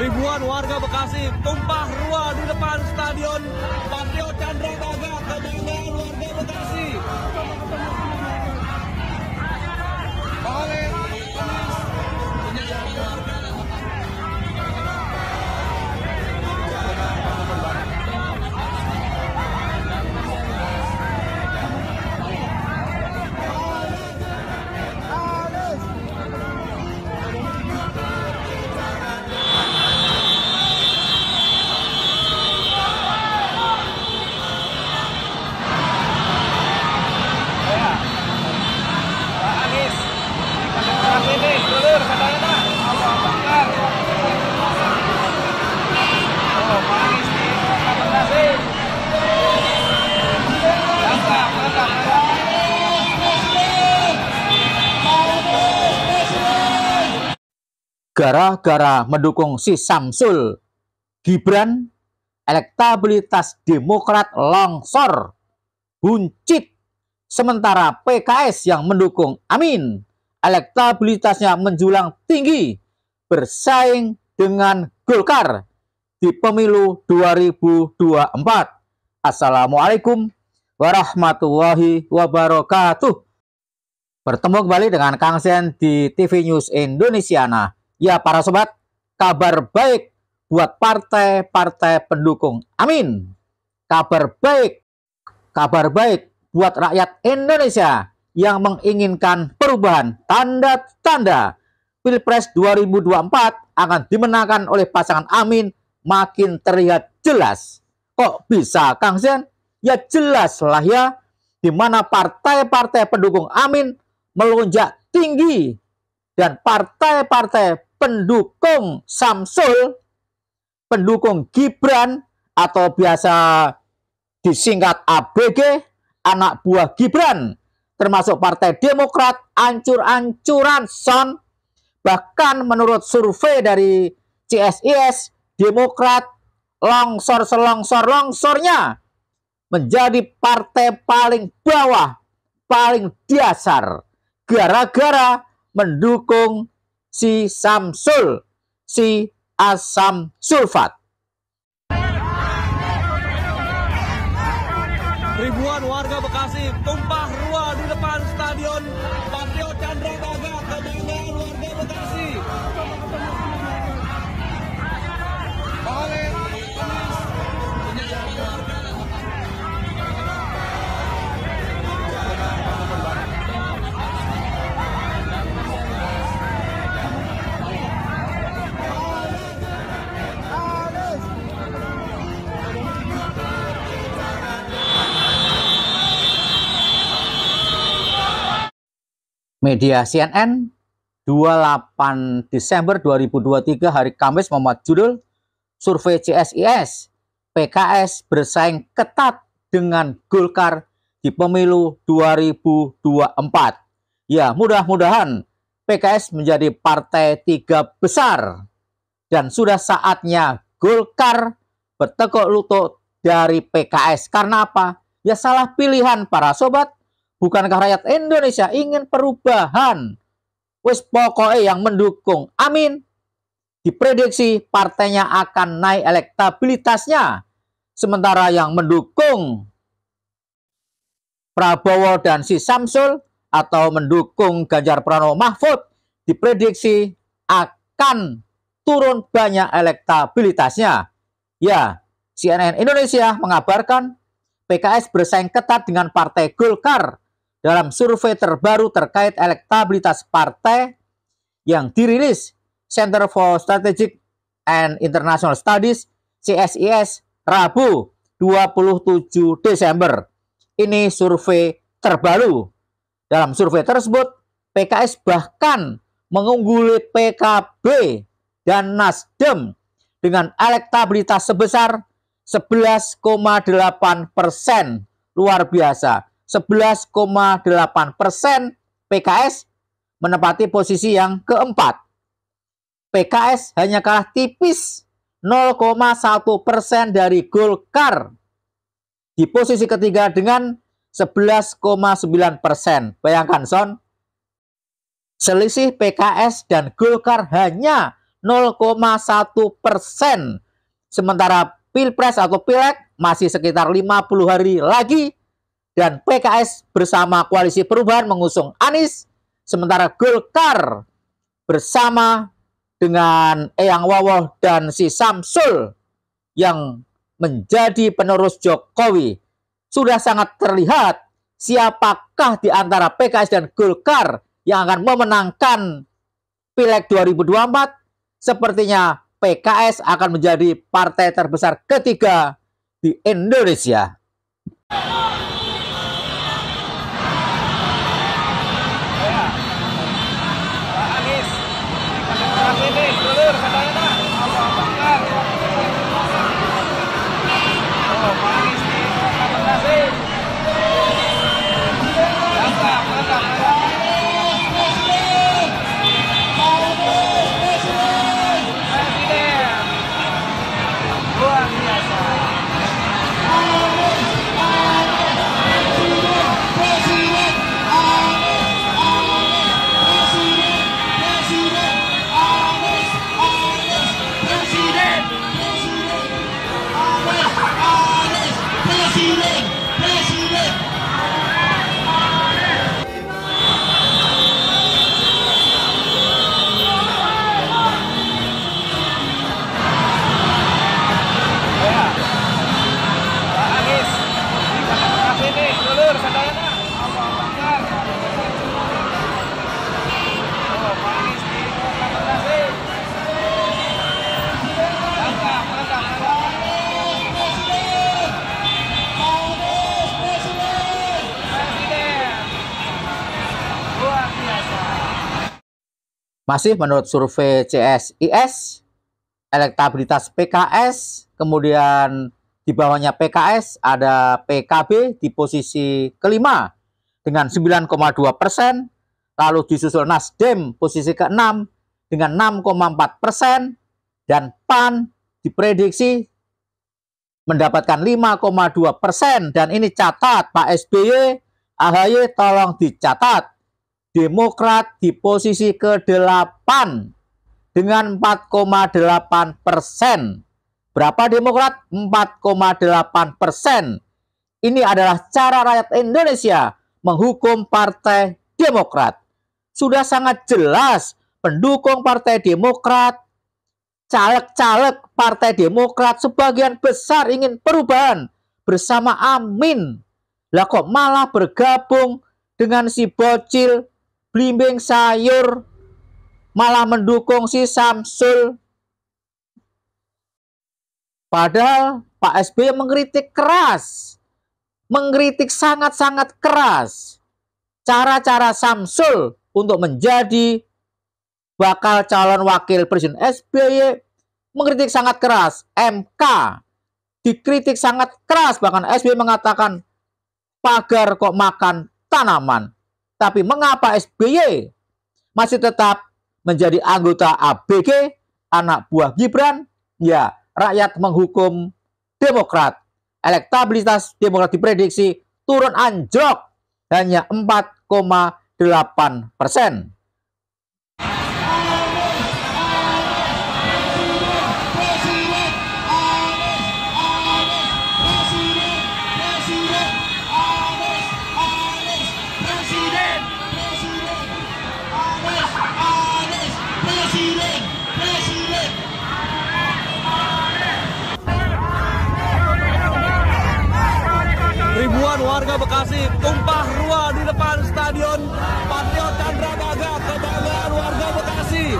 Ribuan warga Bekasi tumpah ruah di depan Stadion Patriot Candrabaga, kebanggaan warga Bekasi. Gara-gara mendukung si Samsul, Gibran, elektabilitas Demokrat longsor, buncit. Sementara PKS yang mendukung Amin, elektabilitasnya menjulang tinggi, bersaing dengan Golkar di pemilu 2024. Assalamualaikum warahmatullahi wabarakatuh. Bertemu kembali dengan Kang Sen di TV News Indonesia. Ya para sobat, kabar baik buat partai-partai pendukung Amin. Kabar baik buat rakyat Indonesia yang menginginkan perubahan. Tanda-tanda Pilpres 2024 akan dimenangkan oleh pasangan Amin makin terlihat jelas. Kok bisa Kang Sen? Ya jelas lah ya, di mana partai-partai pendukung Amin melonjak tinggi dan partai-partai pendukung Samsul, pendukung Gibran atau biasa disingkat ABG, anak buah Gibran, termasuk Partai Demokrat, ancur-ancuran son. Bahkan menurut survei dari CSIS, Demokrat longsor-longsor-longsornya menjadi partai paling bawah, paling dasar, gara-gara mendukung si Samsul, si asam sulfat. Ribuan warga Bekasi tumpah ruah di depan Stadion Patriot Candrabaga, kebanggaan warga Bekasi. Media CNN 28 Desember 2023 hari Kamis memuat judul survei CSIS, PKS bersaing ketat dengan Golkar di pemilu 2024. Ya, mudah-mudahan PKS menjadi partai tiga besar dan sudah saatnya Golkar bertekuk lutut dari PKS. Karena apa? Ya salah pilihan para sobat. Bukankah rakyat Indonesia ingin perubahan? Wis pokoknya yang mendukung Amin diprediksi partainya akan naik elektabilitasnya. Sementara yang mendukung Prabowo dan si Samsul atau mendukung Ganjar Pranowo Mahfud diprediksi akan turun banyak elektabilitasnya. Ya, CNN Indonesia mengabarkan PKS bersaing ketat dengan Partai Golkar dalam survei terbaru terkait elektabilitas partai yang dirilis Center for Strategic and International Studies CSIS Rabu 27 Desember. Ini survei terbaru. Dalam survei tersebut, PKS bahkan mengungguli PKB dan Nasdem dengan elektabilitas sebesar 11,8%. Luar biasa. 11,8% PKS menempati posisi yang keempat. PKS hanya kalah tipis 0,1% dari Golkar di posisi ketiga dengan 11,9%. Bayangkan son, selisih PKS dan Golkar hanya 0,1%. Sementara Pilpres atau Pileg masih sekitar 50 hari lagi dan PKS bersama Koalisi Perubahan mengusung Anies, sementara Golkar bersama dengan Eyang Wowo dan si Samsul yang menjadi penerus Jokowi. Sudah sangat terlihat siapakah di antara PKS dan Golkar yang akan memenangkan Pileg 2024. Sepertinya PKS akan menjadi partai terbesar ketiga di Indonesia. Masih menurut survei CSIS, elektabilitas PKS, kemudian di bawahnya PKS ada PKB di posisi kelima dengan 9,2%, lalu disusul Nasdem posisi ke-6 dengan 6,4%, dan PAN diprediksi mendapatkan 5,2%. Dan ini catat Pak SBY, AHY tolong dicatat. Demokrat di posisi ke-8 dengan 4,8%. Berapa Demokrat? 4,8%. Ini adalah cara rakyat Indonesia menghukum Partai Demokrat. Sudah sangat jelas pendukung Partai Demokrat, caleg-caleg Partai Demokrat sebagian besar ingin perubahan bersama Amin. Lah kok malah bergabung dengan si bocil blimbing sayur, malah mendukung si Samsul. Padahal Pak SBY mengkritik keras, mengkritik sangat-sangat keras cara-cara Samsul untuk menjadi bakal calon wakil presiden. SBY mengkritik sangat keras, MK dikritik sangat keras, bahkan SBY mengatakan pagar kok makan tanaman. Tapi mengapa SBY masih tetap menjadi anggota ABG, anak buah Gibran? Ya, rakyat menghukum Demokrat. Elektabilitas Demokrat diprediksi turun anjlok hanya 4,8%. Ribuan warga Bekasi tumpah ruah di depan Stadion Patriot Candrabaga, kebanggaan warga Bekasi.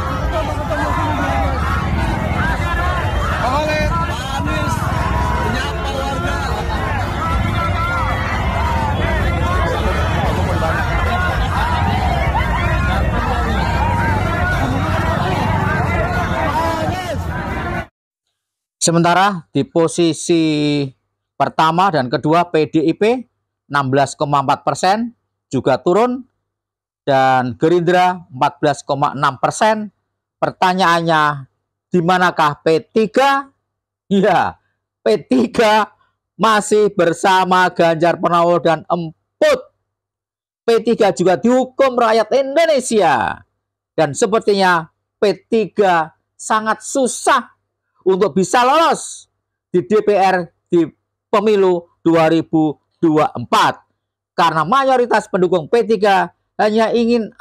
Oleh Pak Anies menyapa warga. Sementara di posisi pertama dan kedua PDIP 16,4% juga turun, dan Gerindra 14,6%. Pertanyaannya, di manakah P3? Ya, P3 masih bersama Ganjar Pranowo dan Emput. P3 juga dihukum rakyat Indonesia, dan sepertinya P3 sangat susah untuk bisa lolos di DPR di pemilu 2024. Karena mayoritas pendukung P3 hanya ingin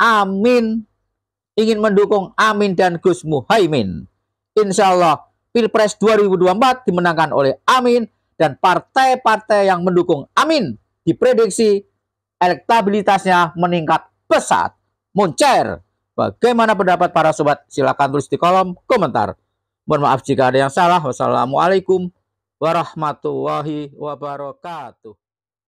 mendukung Amin dan Gus Muhaimin. Insya Allah Pilpres 2024 dimenangkan oleh Amin, dan partai-partai yang mendukung Amin diprediksi elektabilitasnya meningkat pesat, moncer. Bagaimana pendapat para sobat? Silakan tulis di kolom komentar. Mohon maaf jika ada yang salah. Wassalamualaikum warahmatullahi wabarakatuh.